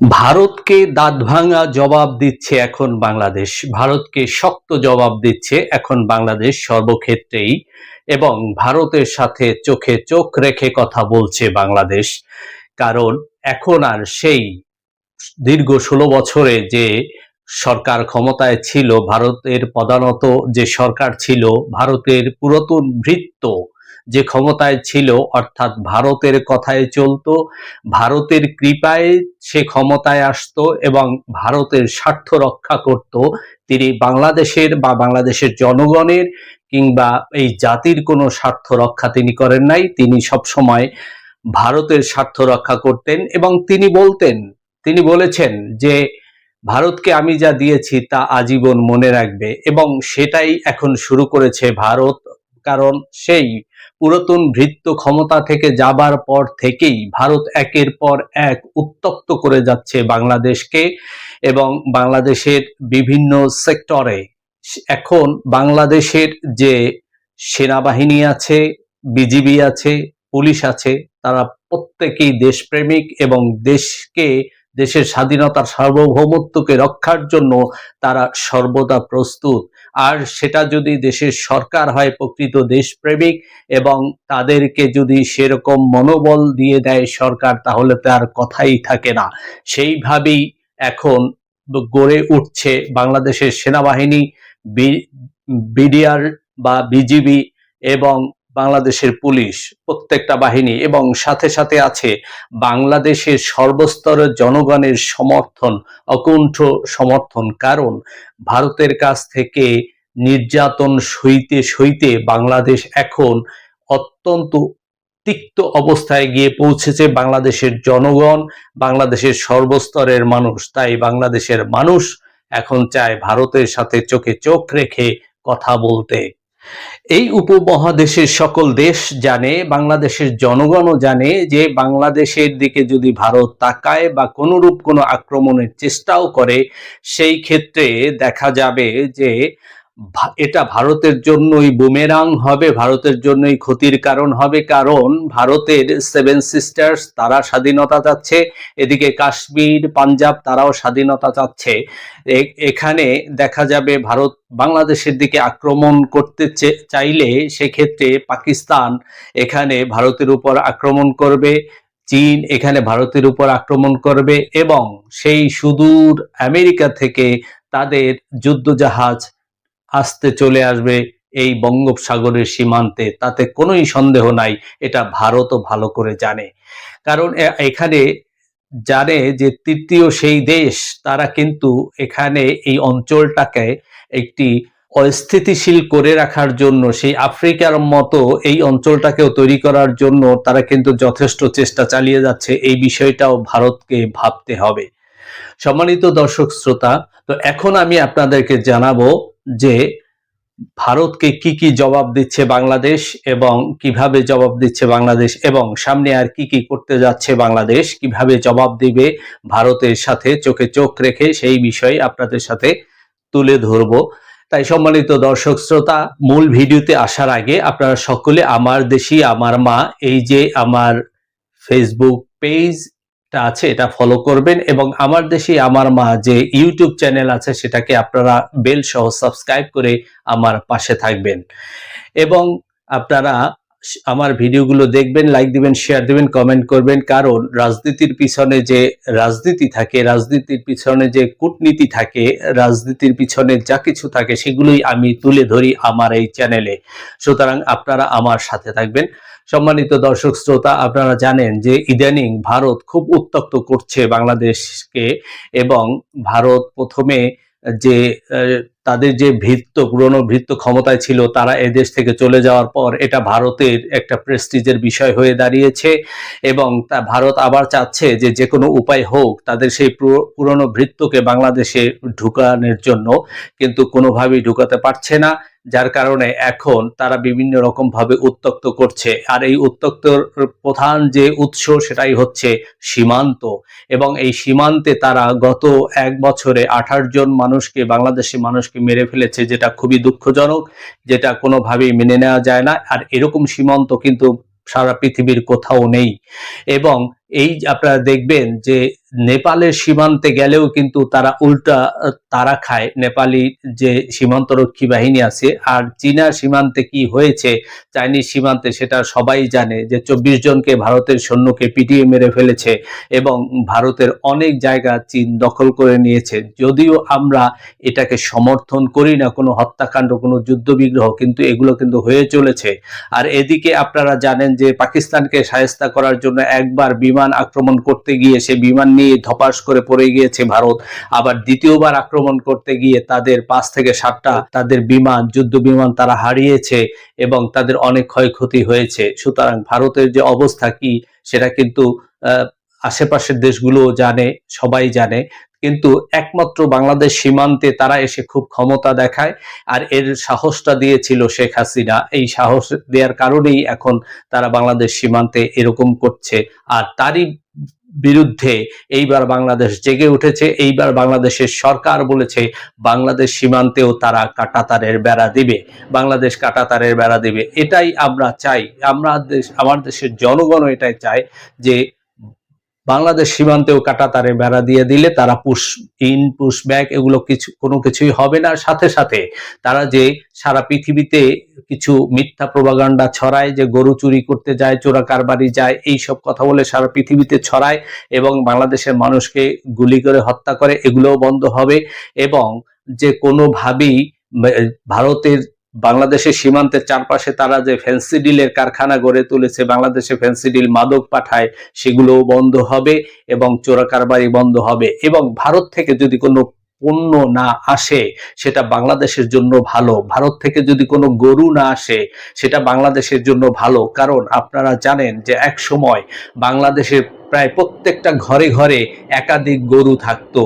ভারতকে দাঁতভাঙা জবাব দিচ্ছে এখন বাংলাদেশ। ভারতকে শক্ত জবাব দিচ্ছে এখন বাংলাদেশ সর্বক্ষেত্রেই, এবং ভারতের সাথে চোখে চোখ রেখে কথা বলছে বাংলাদেশ। কারণ এখন আর সেই দীর্ঘ 16 বছরে যে সরকার ক্ষমতায় ছিল, ভারতের প্রধানত যে সরকার ছিল, ভারতের পুরাতন ভৃত্য যে ক্ষমতায় ছিল, অর্থাৎ ভারতের কথায় চলতো, ভারতের কৃপায় সে ক্ষমতায় আসতো এবং ভারতের স্বার্থ রক্ষা করত, তিনি বাংলাদেশের বা বাংলাদেশের জনগণের কিংবা এই জাতির কোনো স্বার্থ রক্ষা তিনি করেন নাই। তিনি সবসময় ভারতের স্বার্থ রক্ষা করতেন এবং তিনি বলেছেন যে ভারতকে আমি যা দিয়েছি তা আজীবন মনে রাখবে, এবং সেটাই এখন শুরু করেছে ভারত। কারণ সেই পুরাতন ভৃত্য ক্ষমতা থেকে যাবার পর থেকেই ভারত একের পর এক উত্তপ্ত করে যাচ্ছে বাংলাদেশকে, এবং বাংলাদেশের বিভিন্ন সেক্টরে এখন বাংলাদেশের যে সেনাবাহিনী আছে, বিজিবি আছে, পুলিশ আছে, তারা প্রত্যেকেই দেশপ্রেমিক এবং দেশের স্বাধীনতার সার্বভৌমত্বকে রক্ষার জন্য তারা সর্বদা প্রস্তুত। আর সেটা যদি দেশের সরকার হয় প্রকৃত দেশপ্রেমিক এবং তাদেরকে যদি সেরকম মনোবল দিয়ে দেয় সরকার, তাহলে তার কথাই থাকে না। সেইভাবেই এখন গড়ে উঠছে বাংলাদেশের সেনাবাহিনী, বিডিআর বা বিজিবি এবং বাংলাদেশের পুলিশ, প্রত্যেকটা বাহিনী, এবং সাথে সাথে আছে বাংলাদেশের সর্বস্তরের জনগণের সমর্থন, অকুণ্ঠ সমর্থন। কারণ ভারতের কাছ থেকে নির্যাতন সইতে সইতে বাংলাদেশ এখন অত্যন্ত তিক্ত অবস্থায় গিয়ে পৌঁছেছে বাংলাদেশের জনগণ, বাংলাদেশের সর্বস্তরের মানুষ। তাই বাংলাদেশের মানুষ এখন চায় ভারতের সাথে চোখে চোখ রেখে কথা বলতে। এই উপমহাদেশের সকল দেশ জানে, বাংলাদেশের জনগণও জানে যে বাংলাদেশের দিকে যদি ভারত তাকায় বা কোনরূপ কোনো আক্রমণের চেষ্টাও করে, সেই ক্ষেত্রে দেখা যাবে যে এটা ভারতের জন্যই বুমেরাং হবে, ভারতের জন্যই ক্ষতির কারণ হবে। কারণ ভারতের 7 সিস্টার্স তারা স্বাধীনতা চাচ্ছে, এদিকে কাশ্মীর, পাঞ্জাব তারাও স্বাধীনতা চাচ্ছে। এখানে দেখা যাবে ভারত বাংলাদেশের দিকে আক্রমণ করতে চাইলে সেক্ষেত্রে পাকিস্তান এখানে ভারতের উপর আক্রমণ করবে, চীন এখানে ভারতের উপর আক্রমণ করবে, এবং সেই সুদূর আমেরিকা থেকে তাদের যুদ্ধজাহাজ আসতে চলে আসবে এই বঙ্গোপসাগরের সীমান্তে। তাতে কোনোই সন্দেহ নাই, এটা ভারতও ভালো করে জানে। কারণ এখানে জানে যে তৃতীয় সেই দেশ, তারা কিন্তু এখানে এই অঞ্চলটাকে একটি অস্থিতিশীল করে রাখার জন্য, সেই আফ্রিকার মতো এই অঞ্চলটাকেও তৈরি করার জন্য তারা কিন্তু যথেষ্ট চেষ্টা চালিয়ে যাচ্ছে। এই বিষয়টাও ভারতকে ভাবতে হবে। সম্মানিত দর্শক শ্রোতা, তো এখন আমি আপনাদেরকে জানাবো যে ভারতকে কি কি জবাব দিচ্ছে বাংলাদেশ, এবং কিভাবে জবাব দিচ্ছে বাংলাদেশ, এবং সামনে আর কি কি করতে যাচ্ছে বাংলাদেশ, কিভাবে জবাব দিবে ভারতের সাথে চোখে চোখ রেখে, সেই বিষয়ে আপনাদের সাথে তুলে ধরবো। তাই সম্মানিত দর্শক শ্রোতা, মূল ভিডিওতে আসার আগে আপনারা সকলে আমার দেশি আমার মা, এই যে আমার ফেসবুক পেজ আছে এটা ফলো করবেন, এবং আমার দেশি আমার মা যে ইউটিউব চ্যানেল আছে সেটাকে আপনারা বেল সহ সাবস্ক্রাইব করে আমার পাশে থাকবেন, এবং আপনারা আমার ভিডিওগুলো দেখবেন, লাইক দিবেন, শেয়ার দিবেন, কমেন্ট করবেন। কারণ রাজনীতির পিছনে যে রাজনীতি থাকে, রাজনীতির পিছনে যে কূটনীতি থাকে, রাজনীতির পিছনে যা কিছু থাকে, সেগুলোই আমি তুলে ধরি আমার এই চ্যানেলে। সুতরাং আপনারা আমার সাথে থাকবেন। সম্মানিত দর্শক শ্রোতা, আপনারা জানেন যে ইদানিং ভারত খুব উত্তপ্ত করছে বাংলাদেশকে, এবং ভারত প্রথমে যে তাদের যে পুরনো ভৃত্য ক্ষমতায় ছিল, তারা এদেশ থেকে চলে যাওয়ার পর এটা ভারতের একটা প্রেস্টিজের বিষয় হয়ে দাঁড়িয়েছে, এবং তা ভারত আবার চাচ্ছে যে যে কোনো উপায় হোক তাদের সেই পুরনো ভৃত্যকে বাংলাদেশে ঢুকানোর জন্য, কিন্তু কোনোভাবেই ঢুকাতে পারছে না। যার কারণে এখন তারা বিভিন্ন রকম ভাবে উত্তক্ত করছে। আর এই উত্তক্তর প্রধান যে উৎস সেটাই হচ্ছে সীমান্ত, এবং এই সীমান্তে তারা গত 1 বছরে 28 জন বাংলাদেশি মানুষকে মেরে ফেলেছে, যেটা খুবই দুঃখজনক, যেটা কোনোভাবেই মেনে নেওয়া যায় না। আর এরকম সীমান্ত কিন্তু সারা পৃথিবীর কোথাও নেই। এবং এই আপনারা দেখবেন যে নেপালের সীমান্তে গেলেও কিন্তু তারা উল্টা তারা খায়, নেপালি যে সীমান্তরক্ষী বাহিনী আছে। আর চীনা সীমান্তে কি হয়েছে, চাইনিজ সীমান্তে, সেটা সবাই জানে যে 24 জনকে ভারতের সৈন্যকে পিটিয়ে মেরে ফেলেছে এবং ভারতের অনেক জায়গা চীন দখল করে নিয়েছে। যদিও আমরা এটাকে সমর্থন করি না, কোনো হত্যাকাণ্ড, কোনো যুদ্ধবিগ্রহ, কিন্তু এগুলো কিন্তু হয়ে চলেছে। আর এদিকে আপনারা জানেন যে পাকিস্তানকে শায়েস্তা করার জন্য একবার বিমান আক্রমণ করতে গিয়ে সে বিমান নিয়ে ধপাস করে পড়ে গিয়েছে ভারত। আবার দ্বিতীয়বার আক্রমণ করতে গিয়ে তাদের 5 থেকে 7টা তাদের বিমান, যুদ্ধ বিমান তারা হারিয়েছে এবং তাদের অনেক ক্ষয়ক্ষতি হয়েছে। সুতরাং ভারতের যে অবস্থা কি সেটা কিন্তু আশেপাশের দেশগুলো জানে, সবাই জানে। কিন্তু একমাত্র বাংলাদেশ সীমান্তে তারা এসে খুব ক্ষমতা দেখায়, আর এর সাহসটা দিয়েছিল শেখ হাসিনা। এই সাহস দেওয়ার কারণেই এখন তারা বাংলাদেশ সীমান্তে এরকম করছে। আর তারই বিরুদ্ধে এইবার বাংলাদেশ জেগে উঠেছে। এইবার বাংলাদেশের সরকার বলেছে বাংলাদেশ সীমান্তেও তারা কাঁটাতারের বেড়া দিবে, বাংলাদেশ কাঁটাতারের বেড়া দিবে। এটাই আমরা চাই, আমার দেশের জনগণ এটাই চায় যে বাংলাদেশ সীমান্তেও কাঁটাতারে বেড়া দিয়ে দিলে তারা পুশ ইন পুশ ব্যাক এগুলো কোনো কিছুই হবে না। সাথে সাথে তারা যে সারা পৃথিবীতে কিছু মিথ্যা প্রোপাগান্ডা ছড়ায়, যে গরু চুরি করতে যায়, চোরা কারবারি যায়, এই সব কথা বলে সারা পৃথিবীতে ছড়ায় এবং বাংলাদেশের মানুষকে গুলি করে হত্যা করে, এগুলোও বন্ধ হবে। এবং যে কোনোভাবেই ভারতের বাংলাদেশের সীমান্তের চারপাশে তারা যে ফেন্সিডিলের কারখানা গড়ে তুলেছে, বাংলাদেশে ফেন্সিডিল মাদক পাঠায়, সেগুলোও বন্ধ হবে এবং চোরাকারবারি বন্ধ হবে। এবং ভারত থেকে যদি কোনো পণ্য না আসে সেটা বাংলাদেশের জন্য ভালো। ভারত থেকে যদি কোনো গরু না আসে সেটা বাংলাদেশের জন্য ভালো। কারণ আপনারা জানেন যে এক সময় বাংলাদেশের প্রায় প্রত্যেকটা ঘরে ঘরে একাধিক গরু থাকতো।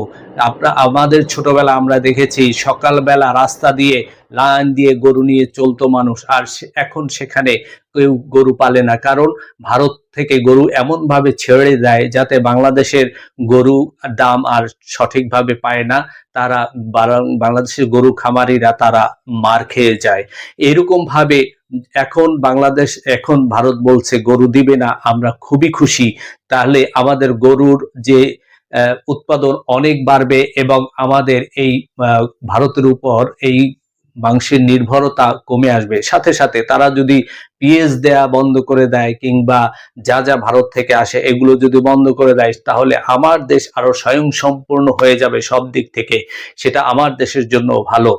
আমাদের ছোটবেলা আমরা দেখেছি সকালবেলা রাস্তা দিয়ে লাইন দিয়ে গরু নিয়ে চলতো মানুষ। আর এখন সেখানে কেউ গরু পালে না, কারণ ভারত থেকে গরু এমন ভাবে ছেড়ে দেয় যাতে বাংলাদেশের গরু দাম আর সঠিকভাবে পায় না। তারা বাংলাদেশের গরু খামারিরা তারা মার খেয়ে যায়। এরকম ভাবে এখন ভারত বলছে গরু দিবে না। আমরা খুবই খুশি, তাহলে আমাদের গরুর যে উৎপাদন অনেক বাড়বে এবং আমাদের এই ভারতের উপর এই মাংসের নির্ভরতা কমে আসবে। সাথে সাথে তারা যদি পিএস দেয়া বন্ধ করে দেয় কিংবা যা যা ভারত থেকে আসে এগুলো যদি বন্ধ করে দেয়, তাহলে আমার দেশ আরো স্বয়ংসম্পূর্ণ হয়ে যাবে সব দিক থেকে। সেটা আমার দেশের জন্য ভালো।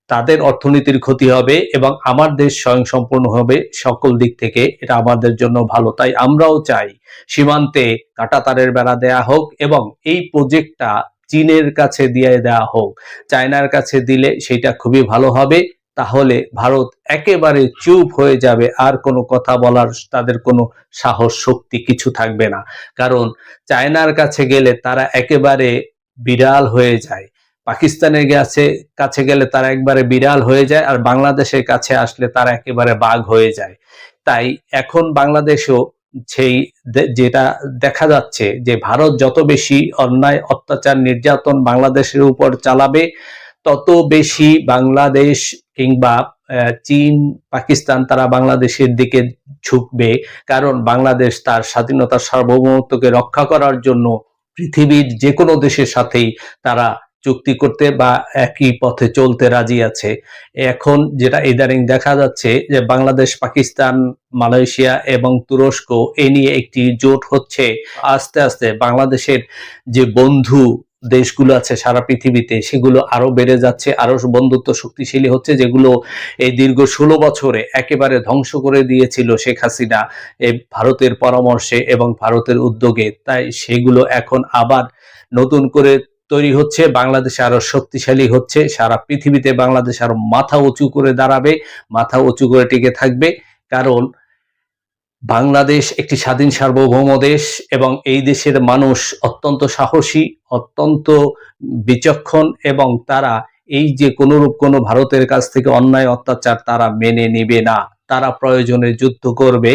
তাদের অর্থনীতির ক্ষতি হবে এবং আমার দেশ স্বয়ংসম্পূর্ণ হবে সকল দিক থেকে, এটা আমাদের জন্য ভালো। তাই আমরাও চাই সীমান্তে কাঁটাতারের বেড়া দেয়া হোক এবং এই প্রজেক্টটা চীনের কাছে দিয়ে দেওয়া হোক। চায়নার কাছে দিলে সেটা খুবই ভালো হবে। তাহলে ভারত একেবারে চুপ হয়ে যাবে, আর কোনো কথা বলার তাদের কোনো সাহস শক্তি কিছু থাকবে না। কারণ চায়নার কাছে গেলে তারা একেবারে বিড়াল হয়ে যায়, পাকিস্তানের কাছে গেলে তারা একবারে বিড়াল হয়ে যায়, আর বাংলাদেশের কাছে আসলে তারা একেবারে বাঘ হয়ে যায়। তাই এখন বাংলাদেশও সেই যেটা দেখা যাচ্ছে যে ভারত যত বেশি অন্যায়, অত্যাচার, নির্যাতন বাংলাদেশের উপর চালাবে, তত বেশি বাংলাদেশ কিংবা চীন, পাকিস্তান তারা বাংলাদেশের দিকে ঝুঁকবে। কারণ বাংলাদেশ তার স্বাধীনতা, সার্বভৌমত্বকে রক্ষা করার জন্য পৃথিবীর যে কোনো দেশের সাথেই তারা চুক্তি করতে বা একই পথে চলতে রাজি আছে। এখন যেটা ইদানিং দেখা যাচ্ছে যে বাংলাদেশ, পাকিস্তান, মালয়েশিয়া এবং তুরস্ক এ নিয়ে একটি জোট হচ্ছে। আস্তে আস্তে বাংলাদেশের যে বন্ধু দেশগুলো আছে সারা পৃথিবীতে সেগুলো আরো বেড়ে যাচ্ছে, আরো বন্ধুত্ব শক্তিশালী হচ্ছে, যেগুলো এই দীর্ঘ 16 বছরে একেবারে ধ্বংস করে দিয়েছিল শেখ হাসিনা এই ভারতের পরামর্শে এবং ভারতের উদ্যোগে। তাই সেগুলো এখন আবার নতুন করে তৈরি হচ্ছে, বাংলাদেশ আরো শক্তিশালী হচ্ছে, সারা পৃথিবীতে বাংলাদেশ আরো মাথা উঁচু করে দাঁড়াবে, মাথা উঁচু করে টিকে থাকবে। কারণ বাংলাদেশ একটি স্বাধীন সার্বভৌম দেশ এবং এই দেশের মানুষ অত্যন্ত সাহসী, অত্যন্ত বিচক্ষণ এবং তারা এই যে কোনরূপ কোনো ভারতের কাছ থেকে অন্যায় অত্যাচার তারা মেনে নেবে না। তারা প্রয়োজনে যুদ্ধ করবে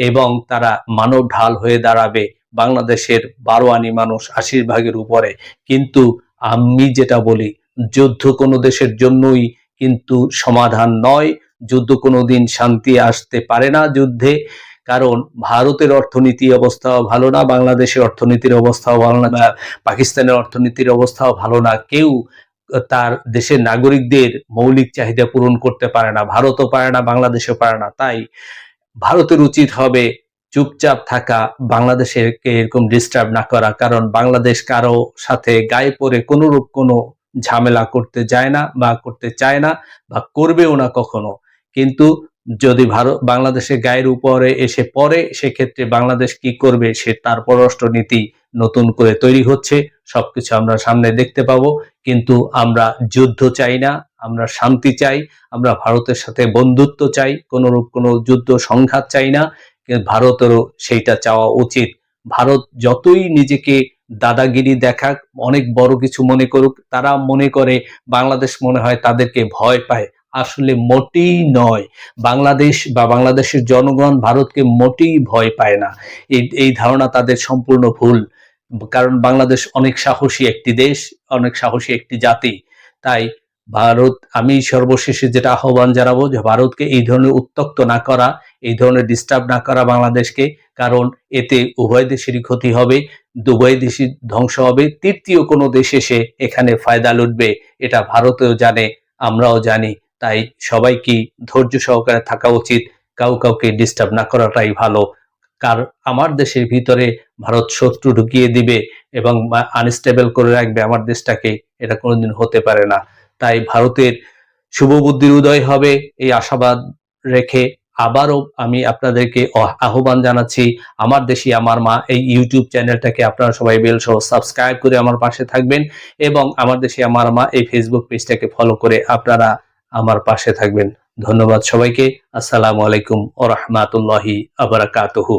এবং তারা মানব ঢাল হয়ে দাঁড়াবে বাংলাদেশের 12 আনি মানুষ 80 ভাগের উপরে। কিন্তু আমি যেটা বলি, যুদ্ধ কোনো দেশের জন্যই কিন্তু সমাধান নয়। যুদ্ধ কোনোদিন শান্তি আসতে পারে না যুদ্ধে। কারণ ভারতের অর্থনীতি অবস্থাও ভালো না, বাংলাদেশের অর্থনীতির অবস্থাও ভালো না, পাকিস্তানের অর্থনীতির অবস্থাও ভালো না। কেউ তার দেশের নাগরিকদের মৌলিক চাহিদা পূরণ করতে পারে না, ভারতও পারে না, বাংলাদেশও পারে না। তাই ভারতের উচিত হবে চুপচাপ থাকা, বাংলাদেশকে এরকম ডিস্টার্ব না করা। কারণ বাংলাদেশ কারো সাথে গায়ে পড়ে কোনরূপ কোনো ঝামেলা করতে যায় না বা করতে চায় না বা করবেও না কখনো। কিন্তু যদি বাংলাদেশের গায়ের উপরে এসে পড়ে, সেক্ষেত্রে বাংলাদেশ কি করবে সে তার পররাষ্ট্রনীতি নতুন করে তৈরি হচ্ছে, সবকিছু আমরা সামনে দেখতে পাবো। কিন্তু আমরা যুদ্ধ চাই না, আমরা শান্তি চাই, আমরা ভারতের সাথে বন্ধুত্ব চাই, কোনরূপ কোনো যুদ্ধ সংঘাত চাই না। ভারতেরও সেইটা চাওয়া উচিত। ভারত যতই নিজেকে দাদাগিরি দেখাক, অনেক বড় কিছু মনে করুক, তারা মনে করে বাংলাদেশ মনে হয় তাদেরকে ভয় পায়। আসলে মোটেই নয়। বাংলাদেশ বা বাংলাদেশের জনগণ ভারতকে মোটেই ভয় পায় না। এই ধারণা তাদের সম্পূর্ণ ভুল। কারণ বাংলাদেশ অনেক সাহসী একটি দেশ, অনেক সাহসী একটি জাতি। তাই আমি সর্বশেষে যেটা আহ্বান জানাবো যে ভারতকে এই ধরনের উত্ত্যক্ত না করা, এই ধরনের ডিস্টার্ব না করা বাংলাদেশকে। কারণ এতে উভয় দেশেরই ক্ষতি হবে, উভয় দেশই ধ্বংস হবে। তৃতীয় কোনো দেশ এসে এখানে ফায়দা লুটবে, এটা ভারতেও জানে, আমরাও জানি। তাই সবাইকে ধৈর্য সহকারে থাকা উচিত, কাউকে ডিস্টার্ব না করাটাই ভালো। আমার দেশের ভিতরে ভারত শত্রু ঢুকিয়ে দিবে এবং আনস্টেবল করে রাখবে আমার দেশটাকে, এটা কোনোদিন হতে পারে না। তাই ভারতের শুভ বুদ্ধির উদয় হবে এই আশাবাদ রেখে আবারও আমি আপনাদেরকে আহ্বান জানাচ্ছি, আমার দেশি আমার মা এই ইউটিউব চ্যানেলটাকে আপনারা সবাই বেল সহ সাবস্ক্রাইব করে আমার পাশে থাকবেন এবং আমার দেশি আমার মা এই ফেসবুক পেজটাকে ফলো করে আপনারা আমার পাশে থাকবেন। ধন্যবাদ সবাইকে। আসসালামু আলাইকুম ওয়া রাহমাতুল্লাহি ওয়া বারাকাতুহু।